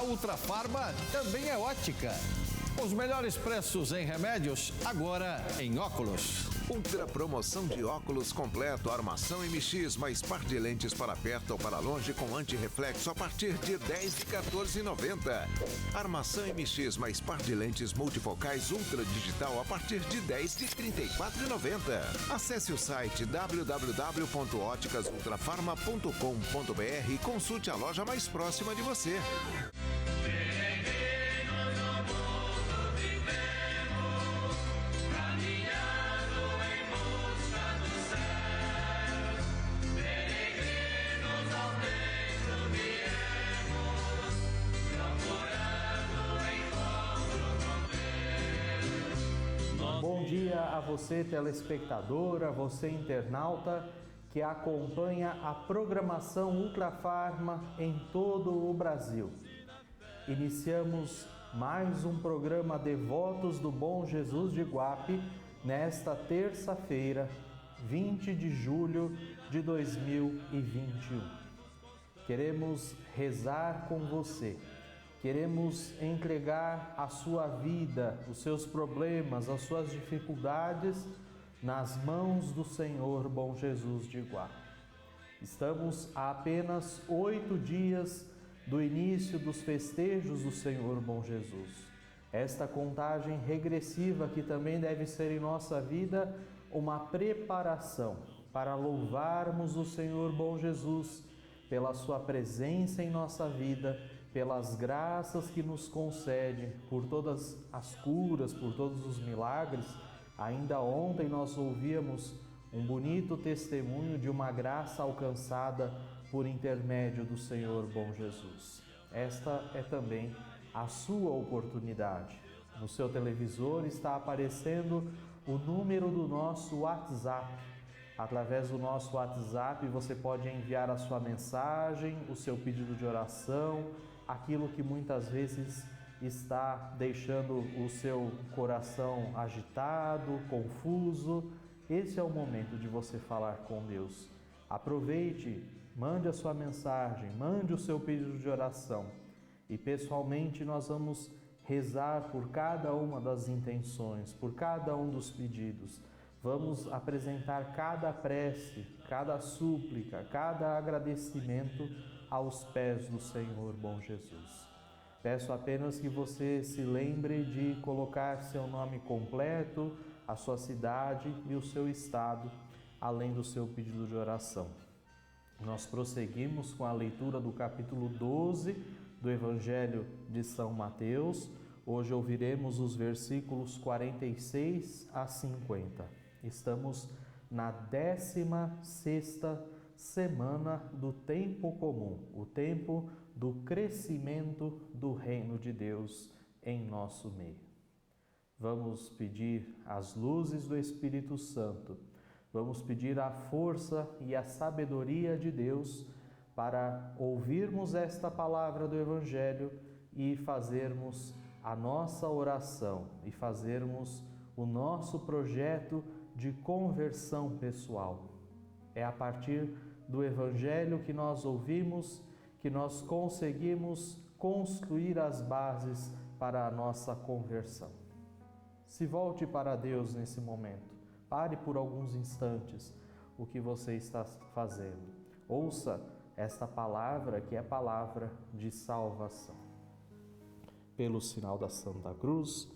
A Ultrafarma também é ótica. Os melhores preços em remédios, agora em óculos. Ultra promoção de óculos completo, armação MX, mais par de lentes para perto ou para longe com antirreflexo a partir de R$10 de R$14,90. Armação MX mais par de lentes multifocais Ultra Digital a partir de R$10 de R$34,90. Acesse o site www.óticasultrafarma.com.br e consulte a loja mais próxima de você. Bom dia a você, telespectador, a você, internauta, que acompanha a programação Ultrafarma em todo o Brasil. Iniciamos mais um programa Devotos do Bom Jesus de Guape nesta terça-feira, 20 de julho de 2021. Queremos rezar com você. Queremos entregar a sua vida, os seus problemas, as suas dificuldades nas mãos do Senhor Bom Jesus de Guape. Estamos a apenas 8 dias do início dos festejos do Senhor Bom Jesus. Esta contagem regressiva que também deve ser em nossa vida uma preparação para louvarmos o Senhor Bom Jesus pela sua presença em nossa vida, pelas graças que nos concede, por todas as curas, por todos os milagres. Ainda ontem nós ouvíamos um bonito testemunho de uma graça alcançada por intermédio do Senhor Bom Jesus. Esta é também a sua oportunidade. No seu televisor está aparecendo o número do nosso WhatsApp. Através do nosso WhatsApp você pode enviar a sua mensagem, o seu pedido de oração, aquilo que muitas vezes está deixando o seu coração agitado, confuso. Esse é o momento de você falar com Deus. Aproveite, mande a sua mensagem, mande o seu pedido de oração. E pessoalmente nós vamos rezar por cada uma das intenções, por cada um dos pedidos. Vamos apresentar cada prece, cada súplica, cada agradecimento aos pés do Senhor Bom Jesus. Peço apenas que você se lembre de colocar seu nome completo, a sua cidade e o seu estado, além do seu pedido de oração. Nós prosseguimos com a leitura do capítulo 12 do Evangelho de São Mateus. Hoje ouviremos os versículos 46 a 50. Estamos na 16ª semana do tempo comum, o tempo do crescimento do reino de Deus em nosso meio. Vamos pedir as luzes do Espírito Santo, vamos pedir a força e a sabedoria de Deus para ouvirmos esta palavra do Evangelho e fazermos a nossa oração e fazermos o nosso projeto de conversão pessoal. É a partir do Evangelho que nós ouvimos que nós conseguimos construir as bases para a nossa conversão. Se volte para Deus nesse momento. Pare por alguns instantes o que você está fazendo. Ouça esta palavra que é palavra de salvação. Pelo sinal da Santa Cruz,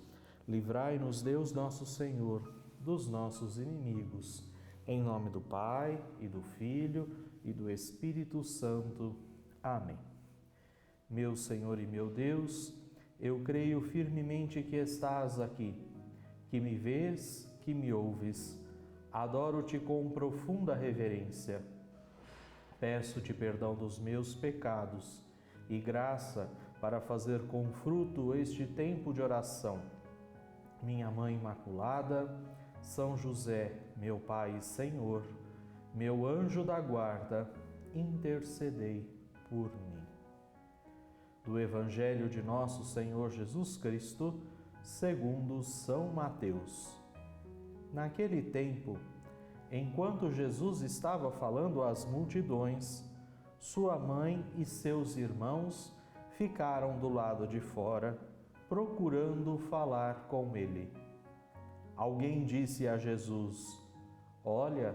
livrai-nos Deus nosso Senhor dos nossos inimigos. Em nome do Pai, e do Filho, e do Espírito Santo. Amém. Meu Senhor e meu Deus, eu creio firmemente que estás aqui, que me vês, que me ouves. Adoro-te com profunda reverência. Peço-te perdão dos meus pecados e graça para fazer com fruto este tempo de oração. Minha Mãe Imaculada, São José, meu Pai e Senhor, meu anjo da guarda, intercedei por mim. Do Evangelho de nosso Senhor Jesus Cristo, segundo São Mateus. Naquele tempo, enquanto Jesus estava falando às multidões, sua mãe e seus irmãos ficaram do lado de fora, procurando falar com ele. Alguém disse a Jesus: Olha,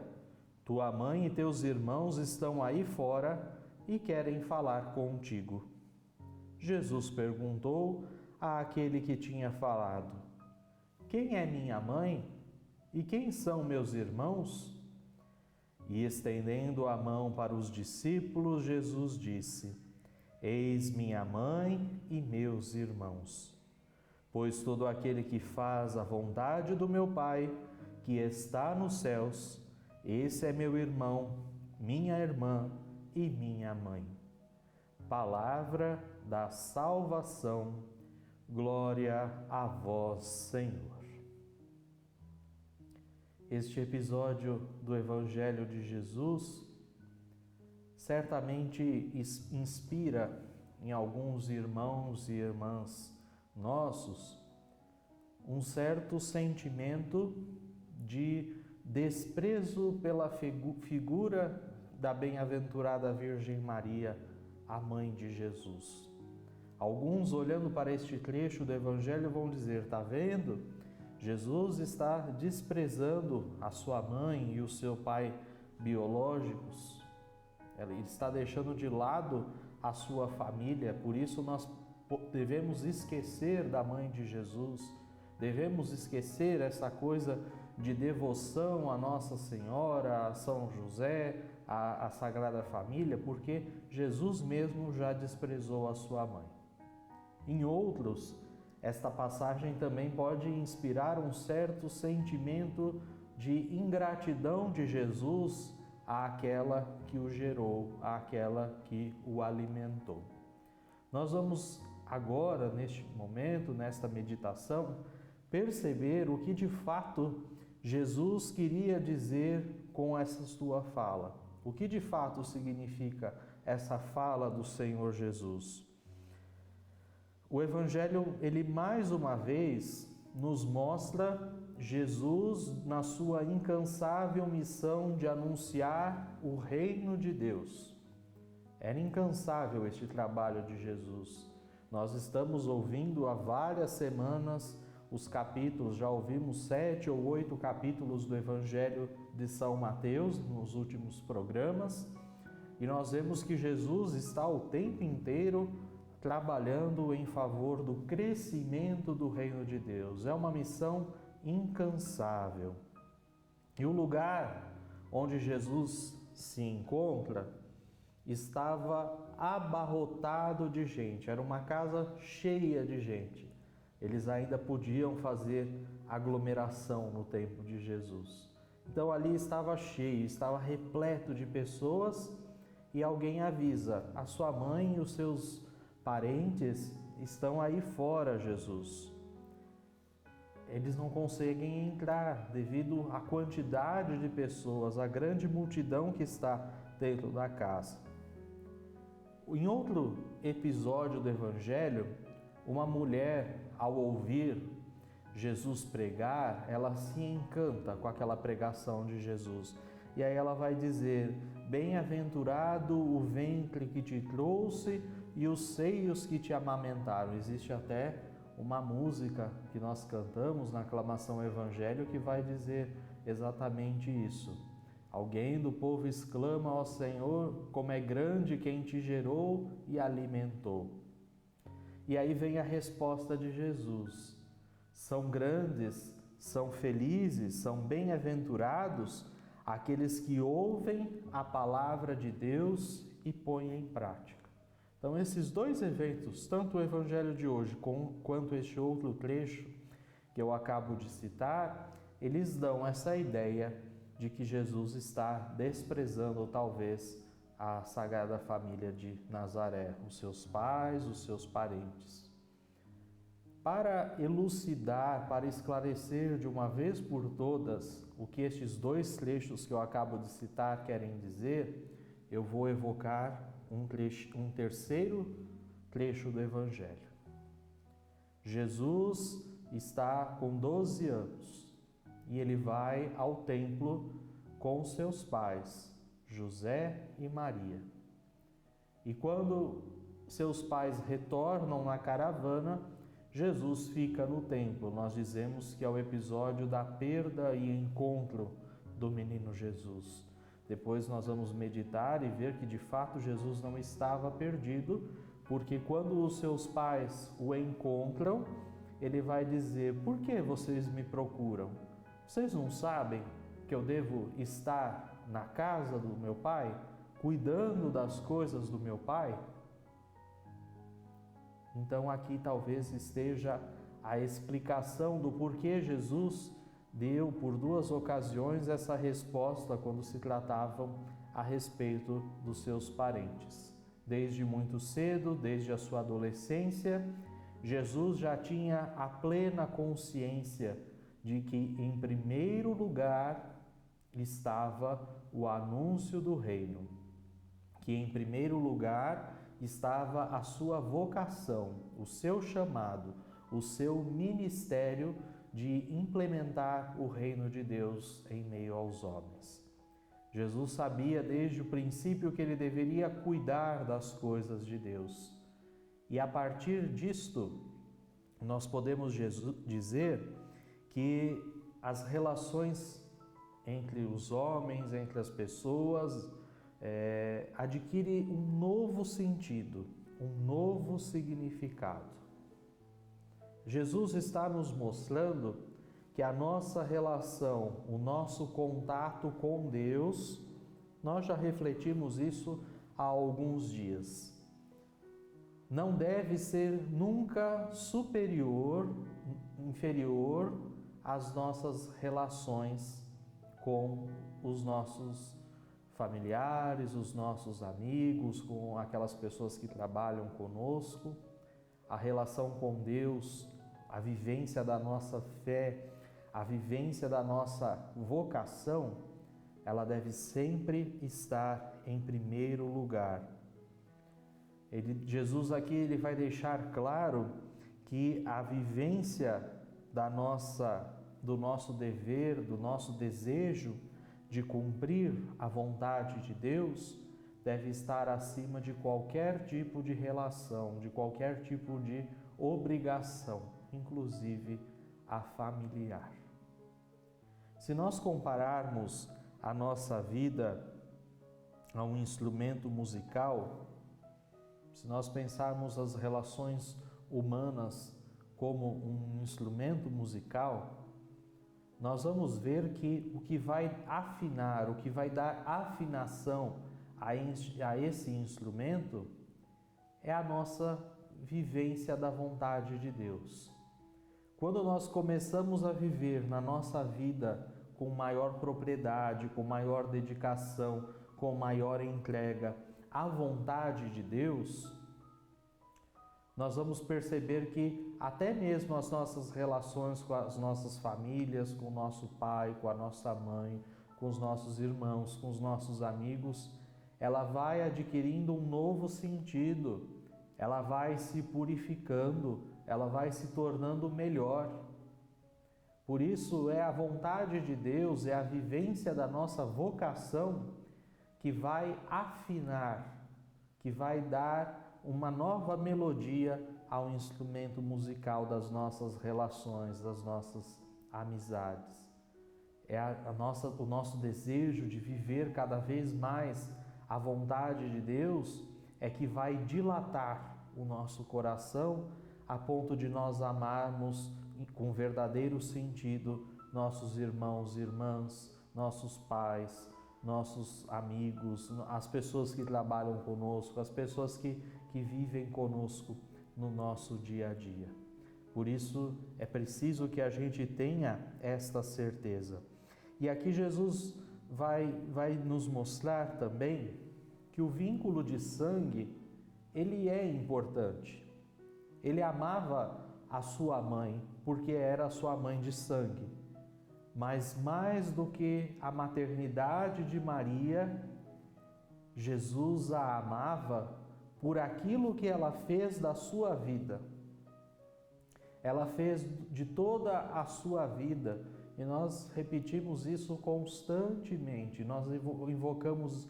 tua mãe e teus irmãos estão aí fora e querem falar contigo. Jesus perguntou àquele que tinha falado: Quem é minha mãe e quem são meus irmãos? E estendendo a mão para os discípulos, Jesus disse: Eis minha mãe e meus irmãos. Pois todo aquele que faz a vontade do meu Pai, que está nos céus, esse é meu irmão, minha irmã e minha mãe. Palavra da salvação, glória a vós, Senhor. Este episódio do Evangelho de Jesus certamente inspira em alguns irmãos e irmãs nossos um certo sentimento de desprezo pela figura da bem-aventurada Virgem Maria, a mãe de Jesus. Alguns, olhando para este trecho do Evangelho, vão dizer: está vendo? Jesus está desprezando a sua mãe e o seu pai biológicos. Ele está deixando de lado a sua família, por isso nós devemos esquecer da mãe de Jesus, devemos esquecer essa coisa de devoção a Nossa Senhora, a São José, a Sagrada Família, porque Jesus mesmo já desprezou a sua mãe. Em outros, esta passagem também pode inspirar um certo sentimento de ingratidão de Jesus àquela que o gerou, àquela que o alimentou. Nós vamos agora, neste momento, nesta meditação, perceber o que de fato Jesus queria dizer com essa sua fala. O que de fato significa essa fala do Senhor Jesus? O Evangelho, ele mais uma vez nos mostra Jesus na sua incansável missão de anunciar o reino de Deus. Era incansável este trabalho de Jesus. Nós estamos ouvindo há várias semanas os capítulos, já ouvimos 7 ou 8 capítulos do Evangelho de São Mateus nos últimos programas, e nós vemos que Jesus está o tempo inteiro trabalhando em favor do crescimento do reino de Deus. É uma missão incansável. E o lugar onde Jesus se encontra estava abarrotado de gente, era uma casa cheia de gente. Eles ainda podiam fazer aglomeração no tempo de Jesus. Então ali estava cheio, estava repleto de pessoas, e alguém avisa: a sua mãe e os seus parentes estão aí fora, Jesus. Eles não conseguem entrar devido à quantidade de pessoas, a grande multidão que está dentro da casa. Em outro episódio do Evangelho, uma mulher, ao ouvir Jesus pregar, ela se encanta com aquela pregação de Jesus. E aí ela vai dizer: bem-aventurado o ventre que te trouxe e os seios que te amamentaram. Existe até uma música que nós cantamos na aclamação Evangelho que vai dizer exatamente isso. Alguém do povo exclama: ó Senhor, como é grande quem te gerou e alimentou. E aí vem a resposta de Jesus: são grandes, são felizes, são bem-aventurados aqueles que ouvem a palavra de Deus e põem em prática. Então, esses dois eventos, tanto o Evangelho de hoje quanto este outro trecho que eu acabo de citar, eles dão essa ideia de que Jesus está desprezando, talvez, a Sagrada Família de Nazaré, os seus pais, os seus parentes. Para elucidar, para esclarecer de uma vez por todas o que estes dois trechos que eu acabo de citar querem dizer, eu vou evocar um terceiro trecho do Evangelho. Jesus está com 12 anos e ele vai ao templo com seus pais, José e Maria. E quando seus pais retornam na caravana, Jesus fica no templo. Nós dizemos que é o episódio da perda e encontro do menino Jesus. Depois nós vamos meditar e ver que de fato Jesus não estava perdido, porque quando os seus pais o encontram, ele vai dizer: por que vocês me procuram? Vocês não sabem que eu devo estar na casa do meu pai, cuidando das coisas do meu pai? Então aqui talvez esteja a explicação do porquê Jesus deu por 2 ocasiões essa resposta quando se tratavam a respeito dos seus parentes. Desde muito cedo, desde a sua adolescência, Jesus já tinha a plena consciência de que em primeiro lugar estava o anúncio do reino, que em primeiro lugar estava a sua vocação, o seu chamado, o seu ministério de implementar o reino de Deus em meio aos homens. Jesus sabia desde o princípio que ele deveria cuidar das coisas de Deus. E a partir disto, nós podemos dizer que as relações entre os homens, entre as pessoas, adquire um novo sentido, um novo significado. Jesus está nos mostrando que a nossa relação, o nosso contato com Deus, nós já refletimos isso há alguns dias, não deve ser nunca inferior às nossas relações com os nossos familiares, os nossos amigos, com aquelas pessoas que trabalham conosco. A relação com Deus, a vivência da nossa fé, a vivência da nossa vocação, ela deve sempre estar em primeiro lugar. Jesus aqui ele vai deixar claro que a vivência do nosso dever, do nosso desejo de cumprir a vontade de Deus, deve estar acima de qualquer tipo de relação, de qualquer tipo de obrigação, inclusive a familiar. Se nós compararmos a nossa vida a um instrumento musical, se nós pensarmos as relações humanas como um instrumento musical, nós vamos ver que o que vai afinar, o que vai dar afinação a esse instrumento é a nossa vivência da vontade de Deus. Quando nós começamos a viver na nossa vida com maior propriedade, com maior dedicação, com maior entrega à vontade de Deus, nós vamos perceber que até mesmo as nossas relações com as nossas famílias, com o nosso pai, com a nossa mãe, com os nossos irmãos, com os nossos amigos, ela vai adquirindo um novo sentido, ela vai se purificando, ela vai se tornando melhor. Por isso é a vontade de Deus, é a vivência da nossa vocação que vai afinar, que vai dar uma nova melodia ao instrumento musical das nossas relações, das nossas amizades. É o nosso desejo de viver cada vez mais a vontade de Deus é que vai dilatar o nosso coração a ponto de nós amarmos com verdadeiro sentido nossos irmãos e irmãs, nossos pais, nossos amigos, as pessoas que trabalham conosco, as pessoas que vivem conosco no nosso dia a dia. Por isso é preciso que a gente tenha esta certeza. E aqui Jesus vai nos mostrar também que o vínculo de sangue, ele é importante. Ele amava a sua mãe porque era a sua mãe de sangue. Mas mais do que a maternidade de Maria, Jesus a amava por aquilo que ela fez da sua vida. Ela fez de toda a sua vida, e nós repetimos isso constantemente, nós invocamos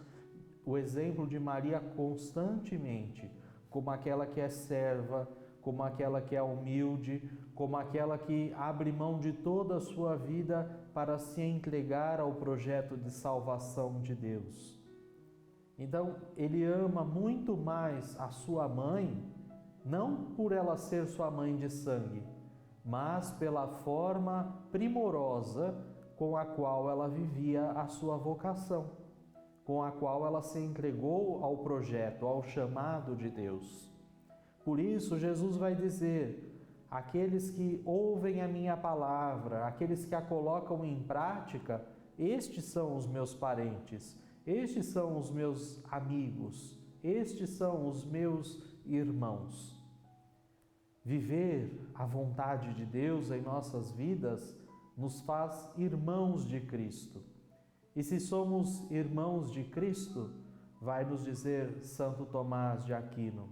o exemplo de Maria constantemente, como aquela que é serva, como aquela que é humilde, como aquela que abre mão de toda a sua vida para se entregar ao projeto de salvação de Deus. Então, ele ama muito mais a sua mãe, não por ela ser sua mãe de sangue, mas pela forma primorosa com a qual ela vivia a sua vocação, com a qual ela se entregou ao projeto, ao chamado de Deus. Por isso, Jesus vai dizer: aqueles que ouvem a minha palavra, aqueles que a colocam em prática, estes são os meus parentes, estes são os meus amigos, estes são os meus irmãos. Viver a vontade de Deus em nossas vidas nos faz irmãos de Cristo. E se somos irmãos de Cristo, vai nos dizer Santo Tomás de Aquino,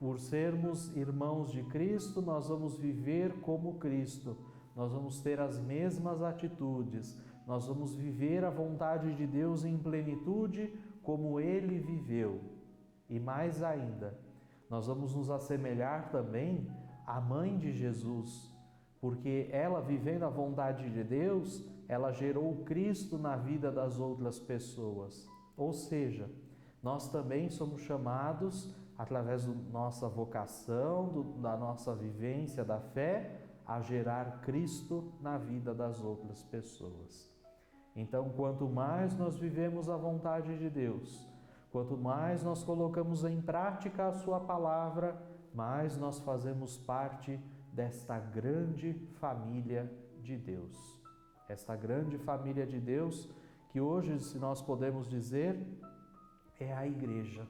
por sermos irmãos de Cristo, nós vamos viver como Cristo, nós vamos ter as mesmas atitudes, nós vamos viver a vontade de Deus em plenitude como Ele viveu. E mais ainda, nós vamos nos assemelhar também à mãe de Jesus, porque ela, vivendo a vontade de Deus, ela gerou Cristo na vida das outras pessoas. Ou seja, nós também somos chamados, através da nossa vocação, da nossa vivência da fé, a gerar Cristo na vida das outras pessoas. Então, quanto mais nós vivemos a vontade de Deus, quanto mais nós colocamos em prática a sua palavra, mais nós fazemos parte desta grande família de Deus. Esta grande família de Deus que hoje, se nós podemos dizer, é a Igreja.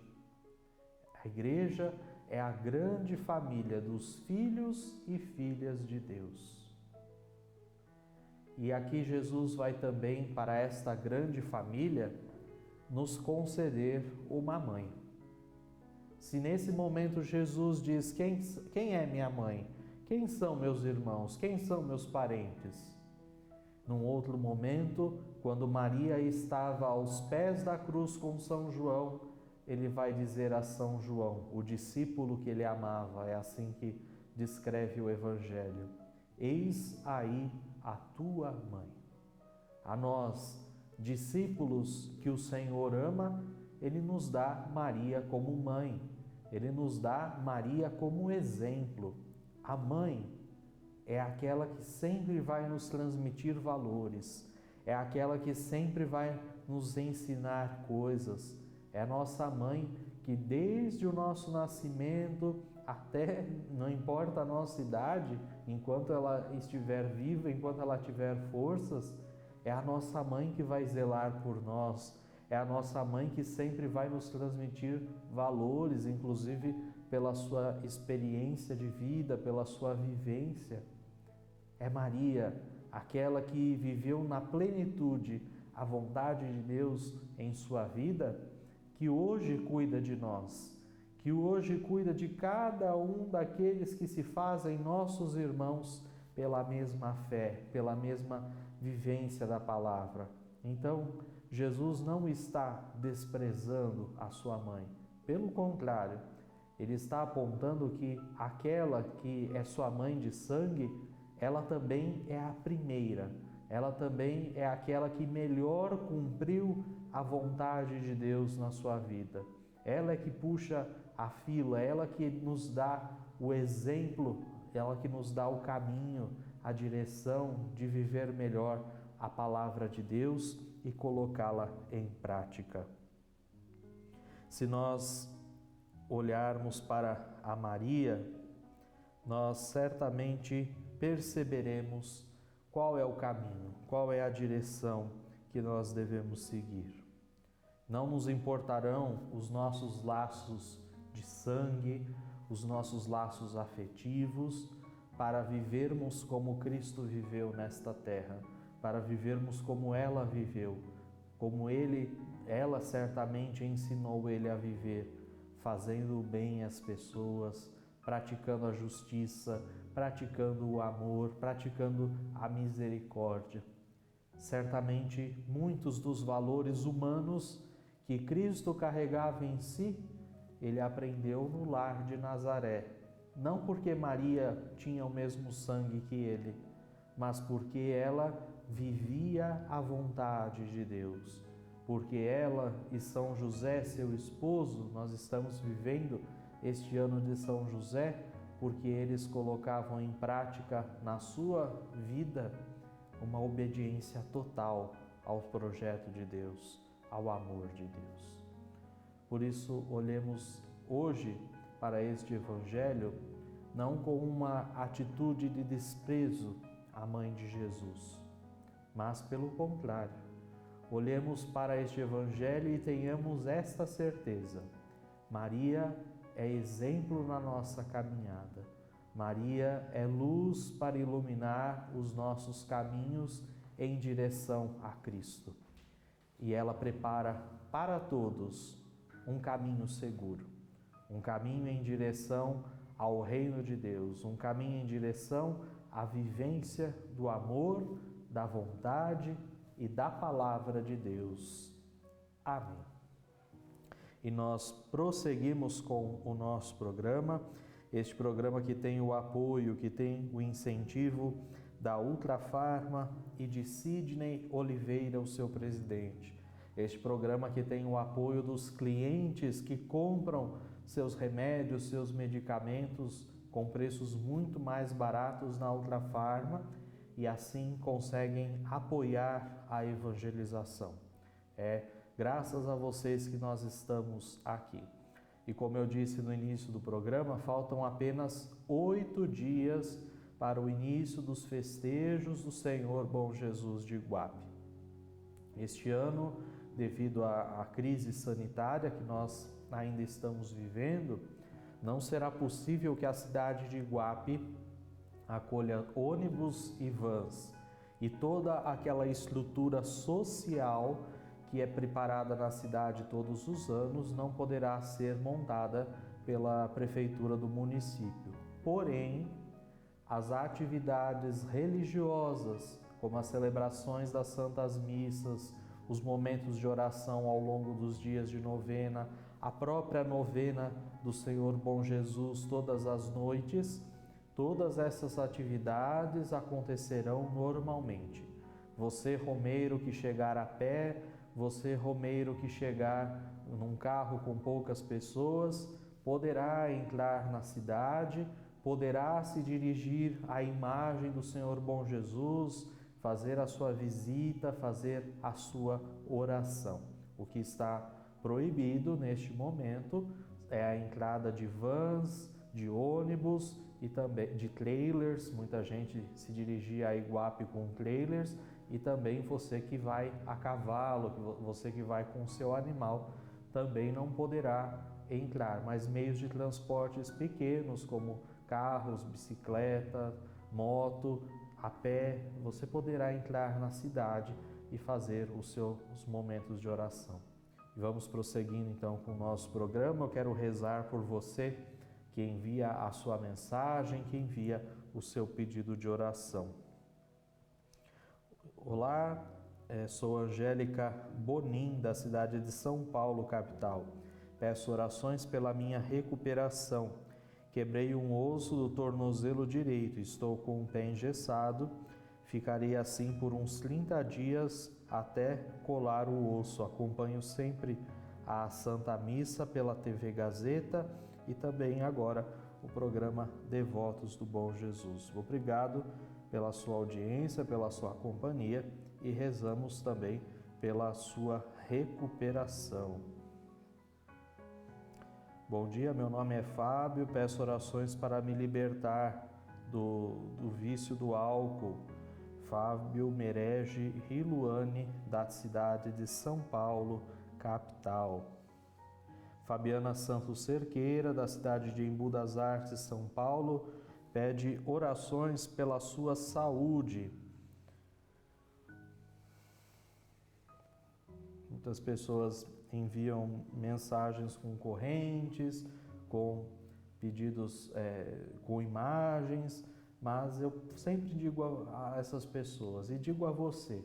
A Igreja é a grande família dos filhos e filhas de Deus. E aqui Jesus vai também, para esta grande família, nos conceder uma mãe. Se nesse momento Jesus diz: quem é minha mãe? Quem são meus irmãos? Quem são meus parentes? Num outro momento, quando Maria estava aos pés da cruz com São João, ele vai dizer a São João, o discípulo que ele amava, é assim que descreve o Evangelho: eis aí a tua mãe. A nós, discípulos que o Senhor ama, ele nos dá Maria como mãe, ele nos dá Maria como exemplo. A mãe é aquela que sempre vai nos transmitir valores, é aquela que sempre vai nos ensinar coisas. É a nossa mãe que desde o nosso nascimento até, não importa a nossa idade, enquanto ela estiver viva, enquanto ela tiver forças, é a nossa mãe que vai zelar por nós, é a nossa mãe que sempre vai nos transmitir valores, inclusive pela sua experiência de vida, pela sua vivência. É Maria, aquela que viveu na plenitude a vontade de Deus em sua vida, que hoje cuida de nós, que hoje cuida de cada um daqueles que se fazem nossos irmãos pela mesma fé, pela mesma vivência da palavra. Então, Jesus não está desprezando a sua mãe. Pelo contrário, ele está apontando que aquela que é sua mãe de sangue, ela também é a primeira, ela também é aquela que melhor cumpriu a vontade de Deus na sua vida. Ela é que puxa a fila, ela que nos dá o exemplo, ela que nos dá o caminho, a direção de viver melhor a palavra de Deus e colocá-la em prática. Se nós olharmos para a Maria, nós certamente perceberemos qual é o caminho, qual é a direção que nós devemos seguir. Não nos importarão os nossos laços de sangue, os nossos laços afetivos, para vivermos como Cristo viveu nesta terra, para vivermos como ela viveu, como ela certamente ensinou ele a viver, fazendo o bem às pessoas, praticando a justiça, praticando o amor, praticando a misericórdia. Certamente, muitos dos valores humanos que Cristo carregava em si, ele aprendeu no lar de Nazaré, não porque Maria tinha o mesmo sangue que ele, mas porque ela vivia a vontade de Deus. Porque ela e São José, seu esposo, nós estamos vivendo este ano de São José, porque eles colocavam em prática na sua vida uma obediência total ao projeto de Deus, ao amor de Deus. Por isso, olhemos hoje para este Evangelho não com uma atitude de desprezo à Mãe de Jesus, mas pelo contrário, olhemos para este Evangelho e tenhamos esta certeza: Maria é exemplo na nossa caminhada. Maria é luz para iluminar os nossos caminhos em direção a Cristo. E ela prepara para todos um caminho seguro, um caminho em direção ao reino de Deus, um caminho em direção à vivência do amor, da vontade e da palavra de Deus. Amém. E nós prosseguimos com o nosso programa, este programa que tem o apoio, que tem o incentivo da Ultrafarma e de Sidney Oliveira, o seu presidente. Este programa que tem o apoio dos clientes que compram seus remédios, seus medicamentos com preços muito mais baratos na Ultrafarma e assim conseguem apoiar a evangelização. É graças a vocês que nós estamos aqui. E como eu disse no início do programa, faltam apenas 8 dias para o início dos festejos do Senhor Bom Jesus de Iguape. Este ano, devido à crise sanitária que nós ainda estamos vivendo, não será possível que a cidade de Iguape acolha ônibus e vans e toda aquela estrutura social que é preparada na cidade todos os anos não poderá ser montada pela prefeitura do município. Porém, as atividades religiosas, como as celebrações das santas missas, os momentos de oração ao longo dos dias de novena, a própria novena do Senhor Bom Jesus todas as noites, todas essas atividades acontecerão normalmente. Você, romeiro, que chegar a pé, você, romeiro, que chegar num carro com poucas pessoas, poderá entrar na cidade, poderá se dirigir à imagem do Senhor Bom Jesus, fazer a sua visita, fazer a sua oração. O que está proibido neste momento é a entrada de vans, de ônibus e também de trailers. Muita gente se dirigia a Iguape com trailers, e também você que vai a cavalo, você que vai com o seu animal, também não poderá entrar. Mas meios de transportes pequenos, como carros, bicicleta, moto, a pé, você poderá entrar na cidade e fazer os seus momentos de oração. E vamos prosseguindo então com o nosso programa. Eu quero rezar por você que envia a sua mensagem, que envia o seu pedido de oração. Olá, sou Angélica Bonin, da cidade de São Paulo, capital. Peço orações pela minha recuperação. Quebrei um osso do tornozelo direito, estou com o pé engessado. Ficarei assim por uns 30 dias até colar o osso. Acompanho sempre a Santa Missa pela TV Gazeta e também agora o programa Devotos do Bom Jesus. Obrigado pela sua audiência, pela sua companhia e rezamos também pela sua recuperação. Bom dia, meu nome é Fábio, peço orações para me libertar do vício do álcool. Fábio Merege Riluane, da cidade de São Paulo, capital. Fabiana Santos Cerqueira, da cidade de Embu das Artes, São Paulo, pede orações pela sua saúde. Muitas pessoas enviam mensagens com correntes, com pedidos, com imagens, mas eu sempre digo a essas pessoas e digo a você,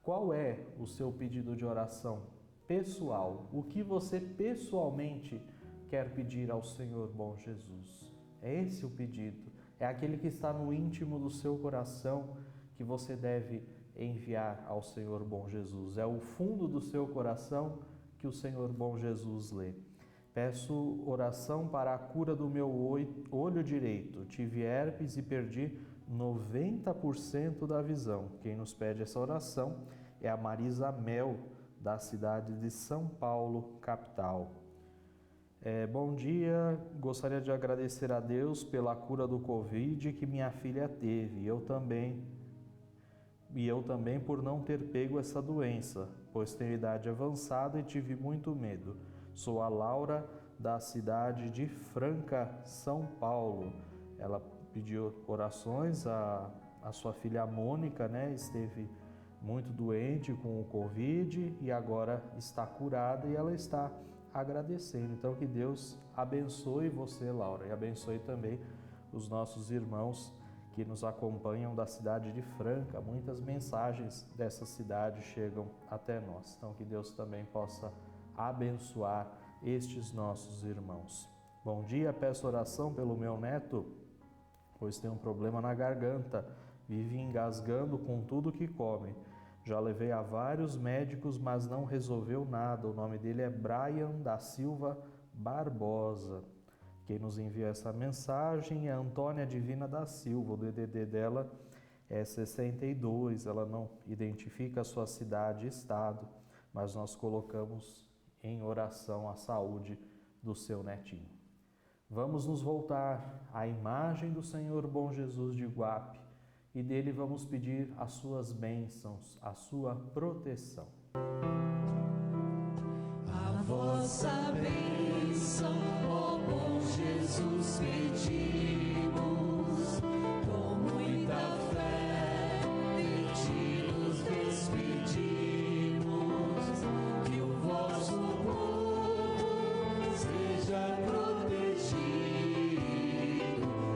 qual é o seu pedido de oração pessoal? O que você pessoalmente quer pedir ao Senhor bom Jesus? É esse o pedido, é aquele que está no íntimo do seu coração que você deve enviar ao Senhor bom Jesus. É o fundo do seu coração que o Senhor bom Jesus lê. Peço oração para a cura do meu olho direito. Tive herpes e perdi 90% da visão. Quem nos pede essa oração é a Marisa Mel, da cidade de São Paulo, capital. Bom dia, gostaria de agradecer a Deus pela cura do Covid que minha filha teve. E eu também por não ter pego essa doença, pois tenho idade avançada e tive muito medo. Sou a Laura, da cidade de Franca, São Paulo. Ela pediu orações, a sua filha Mônica, esteve muito doente com o Covid e agora está curada e ela está agradecendo. Então que Deus abençoe você, Laura, e abençoe também os nossos irmãos que nos acompanham da cidade de Franca. Muitas mensagens dessa cidade chegam até nós. Então que Deus também possa abençoar estes nossos irmãos. Bom dia, peço oração pelo meu neto, pois tem um problema na garganta, vive engasgando com tudo que come. Já levei a vários médicos, mas não resolveu nada. O nome dele é Brian da Silva Barbosa. Quem nos envia essa mensagem é Antônia Divina da Silva. O DDD dela é 62. Ela não identifica a sua cidade e estado, mas nós colocamos em oração a saúde do seu netinho. Vamos nos voltar à imagem do Senhor bom Jesus de Iguape e dele vamos pedir as suas bênçãos, a sua proteção. A vossa bênção, ó bom Jesus, pedimos, com muita fé de ti nos despedimos, que o vosso povo seja protegido,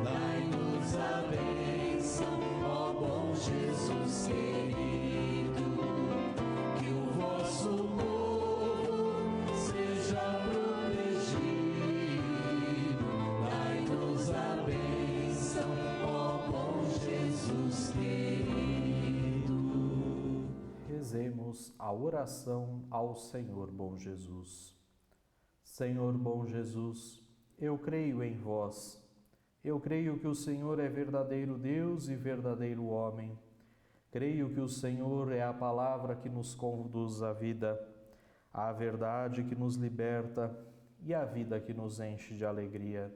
dai-nos a bênção, ó bom Jesus querido, que o vosso povo seja protegido, dai-nos a bênção, ó bom Jesus querido. Rezemos a oração ao Senhor bom Jesus. Senhor bom Jesus, eu creio em vós. Eu creio que o Senhor é verdadeiro Deus e verdadeiro homem. Creio que o Senhor é a palavra que nos conduz à vida, a verdade que nos liberta e a vida que nos enche de alegria.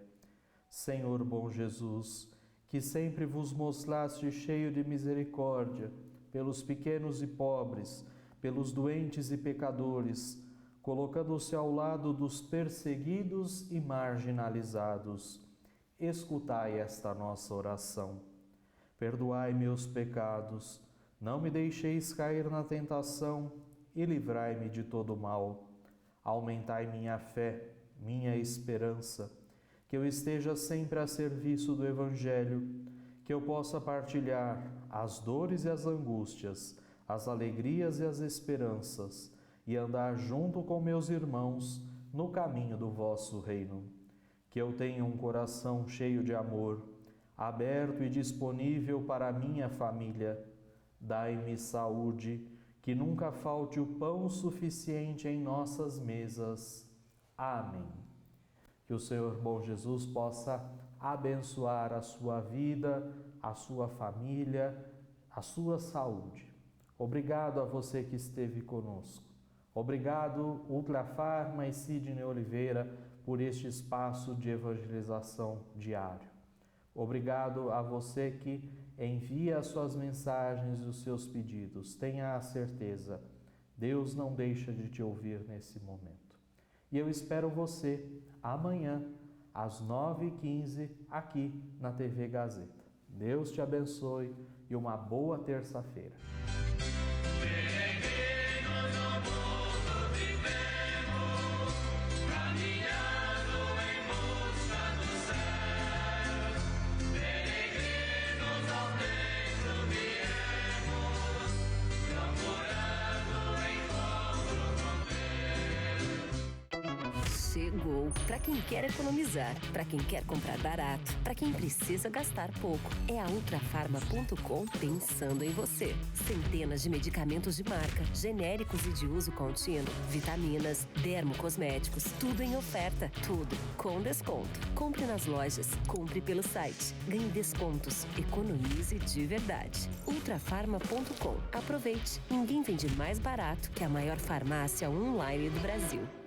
Senhor bom Jesus, que sempre vos mostraste cheio de misericórdia pelos pequenos e pobres, pelos doentes e pecadores, colocando-se ao lado dos perseguidos e marginalizados. Escutai esta nossa oração. Perdoai meus pecados, não me deixeis cair na tentação e livrai-me de todo mal. Aumentai minha fé, minha esperança, que eu esteja sempre a serviço do Evangelho, que eu possa partilhar as dores e as angústias, as alegrias e as esperanças, e andar junto com meus irmãos no caminho do vosso reino. Que eu tenha um coração cheio de amor, aberto e disponível para a minha família. Dai-me saúde, que nunca falte o pão suficiente em nossas mesas. Amém. Que o Senhor bom Jesus possa abençoar a sua vida, a sua família, a sua saúde. Obrigado a você que esteve conosco. Obrigado, Ultrafarma e Sidney Oliveira, por este espaço de evangelização diário. Obrigado a você que envia as suas mensagens e os seus pedidos. Tenha a certeza, Deus não deixa de te ouvir nesse momento. E eu espero você amanhã, às 9h15, aqui na TV Gazeta. Deus te abençoe e uma boa terça-feira. Chegou Show. Para quem quer economizar, para quem quer comprar barato, para quem precisa gastar pouco. É a Ultrafarma.com pensando em você. Centenas de medicamentos de marca, genéricos e de uso contínuo, vitaminas, dermocosméticos, tudo em oferta. Tudo com desconto. Compre nas lojas, compre pelo site. Ganhe descontos. Economize de verdade. Ultrafarma.com. Aproveite. Ninguém vende mais barato que a maior farmácia online do Brasil.